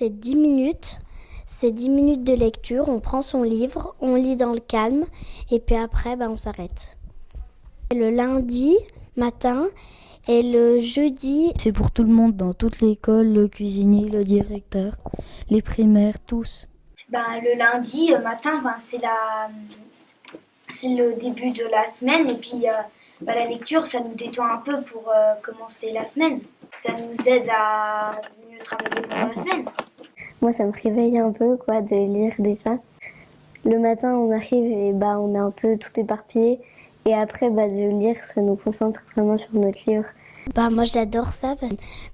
c'est 10 minutes. C'est 10 minutes de lecture, on prend son livre, on lit dans le calme et puis après on s'arrête. Le lundi matin et le jeudi. C'est pour tout le monde, dans toute l'école, le cuisinier, le directeur, les primaires, tous. Le lundi matin, c'est le début de la semaine et puis la lecture, ça nous détend un peu pour commencer la semaine. Ça nous aide à mieux travailler pendant la semaine. Moi, ça me réveille un peu de lire déjà. Le matin, on arrive et on est un peu tout éparpillé. Et après, de lire, ça nous concentre vraiment sur notre livre. Moi, j'adore ça.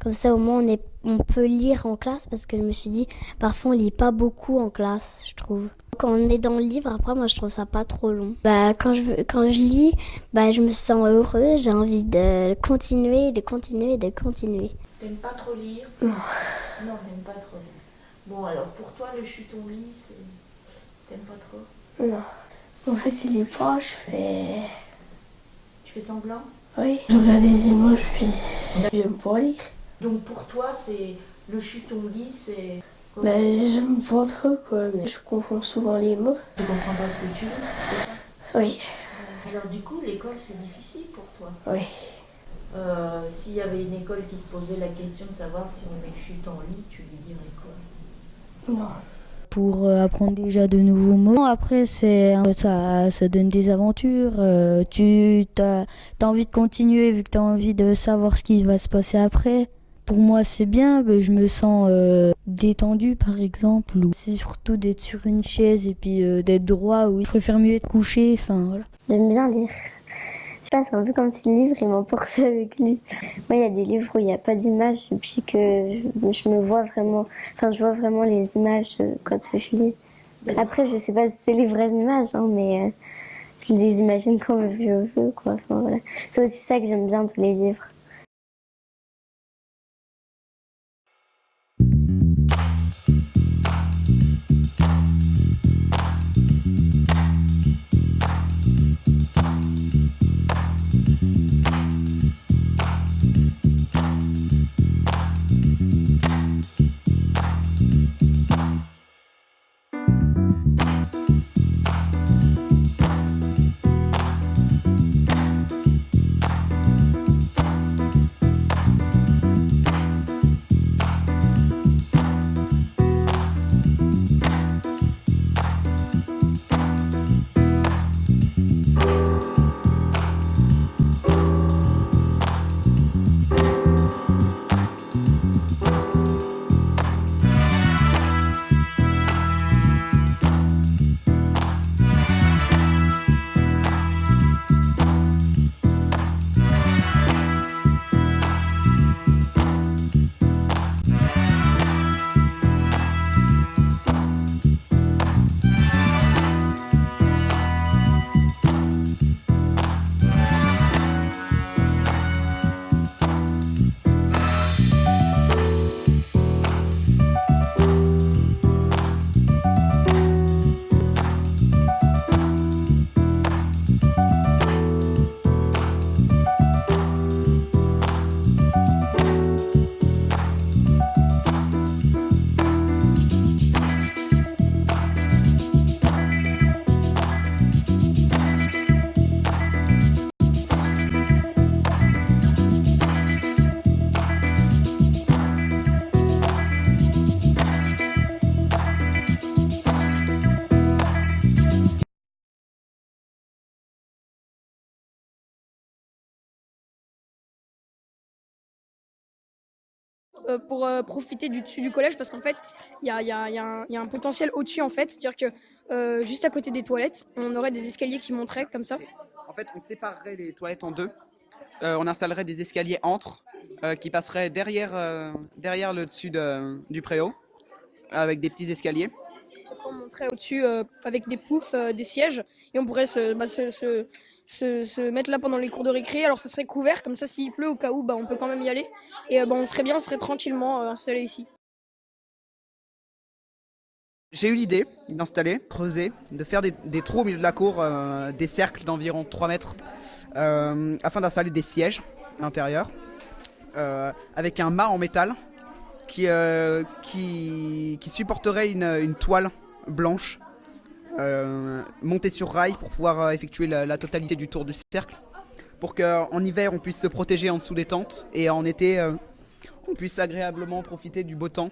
Comme ça, au moins, on peut lire en classe parce que je me suis dit, parfois, on lit pas beaucoup en classe, je trouve. Quand on est dans le livre, après, moi, je trouve ça pas trop long. Quand je lis, je me sens heureuse. J'ai envie de continuer. T'aimes pas trop lire? Non. Non, t'aimes pas trop lire. Bon, alors pour toi, le chuton lit, t'aimes pas trop? Non. En fait, il lit pas, Tu fais semblant? Oui. Je regarde des images, puis j'aime pas lire. Donc pour toi, c'est le chuton lit, c'est... J'aime pas trop, mais je confonds souvent les mots. Tu comprends pas ce que tu lis, c'est ça? Oui. Alors du coup, l'école, c'est difficile pour toi? Oui. S'il y avait une école qui se posait la question de savoir si on met le chuton lit, tu lui dirais quoi? Non. Pour apprendre déjà de nouveaux mots. Après, ça donne des aventures. Tu as envie de continuer vu que tu as envie de savoir ce qui va se passer après. Pour moi, c'est bien. Je me sens détendue, par exemple. C'est surtout d'être sur une chaise et puis d'être droit. Oui. Je préfère mieux être couché. Voilà. J'aime bien lire. Je sais pas, c'est un peu comme si le livre, il m'emporte avec lui. Moi, il y a des livres où il n'y a pas d'image et puis que je me vois vraiment... je vois vraiment les images quand je lis. Après, je sais pas si c'est les vraies images, mais je les imagine comme je veux, voilà. C'est aussi ça que j'aime bien dans les livres. Pour profiter du dessus du collège parce qu'en fait il y a un potentiel au-dessus en fait, c'est-à-dire que juste à côté des toilettes on aurait des escaliers qui monteraient comme ça. En fait on séparerait les toilettes en deux, on installerait des escaliers entre qui passeraient derrière le dessus du préau avec des petits escaliers. Après, on monterait au-dessus avec des poufs, des sièges et on pourrait se mettre là pendant les cours de récré. Alors ça serait couvert, comme ça s'il pleut au cas où on peut quand même y aller. Et on serait tranquillement installé ici. J'ai eu l'idée d'installer, creuser, de faire des trous au milieu de la cour, des cercles d'environ 3 mètres, afin d'installer des sièges à l'intérieur, avec un mât en métal qui supporterait une toile blanche montée sur rail pour pouvoir effectuer la totalité du tour du cercle. Pour qu'en hiver on puisse se protéger en dessous des tentes et en été on puisse agréablement profiter du beau temps.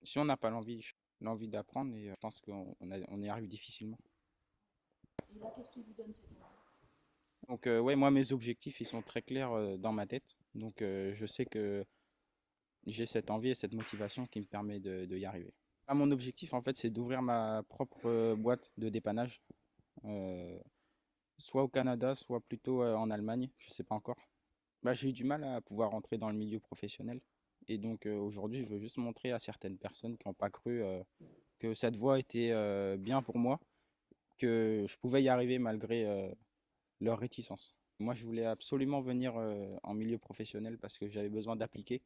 Si on n'a pas l'envie d'apprendre, et je pense qu'on y arrive difficilement. Et là, qu'est-ce qui vous donne cette envie? Donc ouais, moi mes objectifs ils sont très clairs dans ma tête. Donc je sais que j'ai cette envie et cette motivation qui me permet de y arriver. Mon objectif en fait c'est d'ouvrir ma propre boîte de dépannage, soit au Canada, soit plutôt en Allemagne, je sais pas encore. J'ai eu du mal à pouvoir rentrer dans le milieu professionnel. Et donc aujourd'hui, je veux juste montrer à certaines personnes qui n'ont pas cru que cette voie était bien pour moi, que je pouvais y arriver malgré leur réticence. Moi, je voulais absolument venir en milieu professionnel parce que j'avais besoin d'appliquer.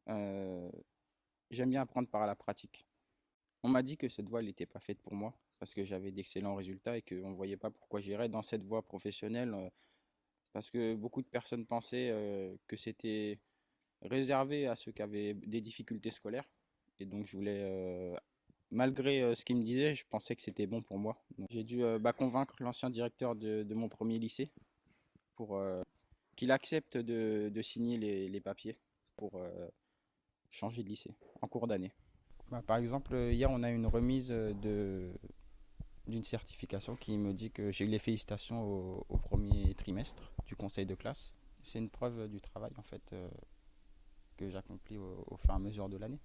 Euh, J'aime bien apprendre par la pratique. On m'a dit que cette voie n'était pas faite pour moi parce que j'avais d'excellents résultats et qu'on ne voyait pas pourquoi j'irais dans cette voie professionnelle parce que beaucoup de personnes pensaient que c'était réservé à ceux qui avaient des difficultés scolaires. Et donc, je voulais, malgré ce qu'ils me disaient, je pensais que c'était bon pour moi. J'ai dû convaincre l'ancien directeur de mon premier lycée pour qu'il accepte de signer les papiers pour changer de lycée en cours d'année. Par exemple, hier, on a eu une remise d'une certification qui me dit que j'ai eu les félicitations au premier trimestre du conseil de classe. C'est une preuve du travail en fait que j'accomplis au fur et à mesure de l'année.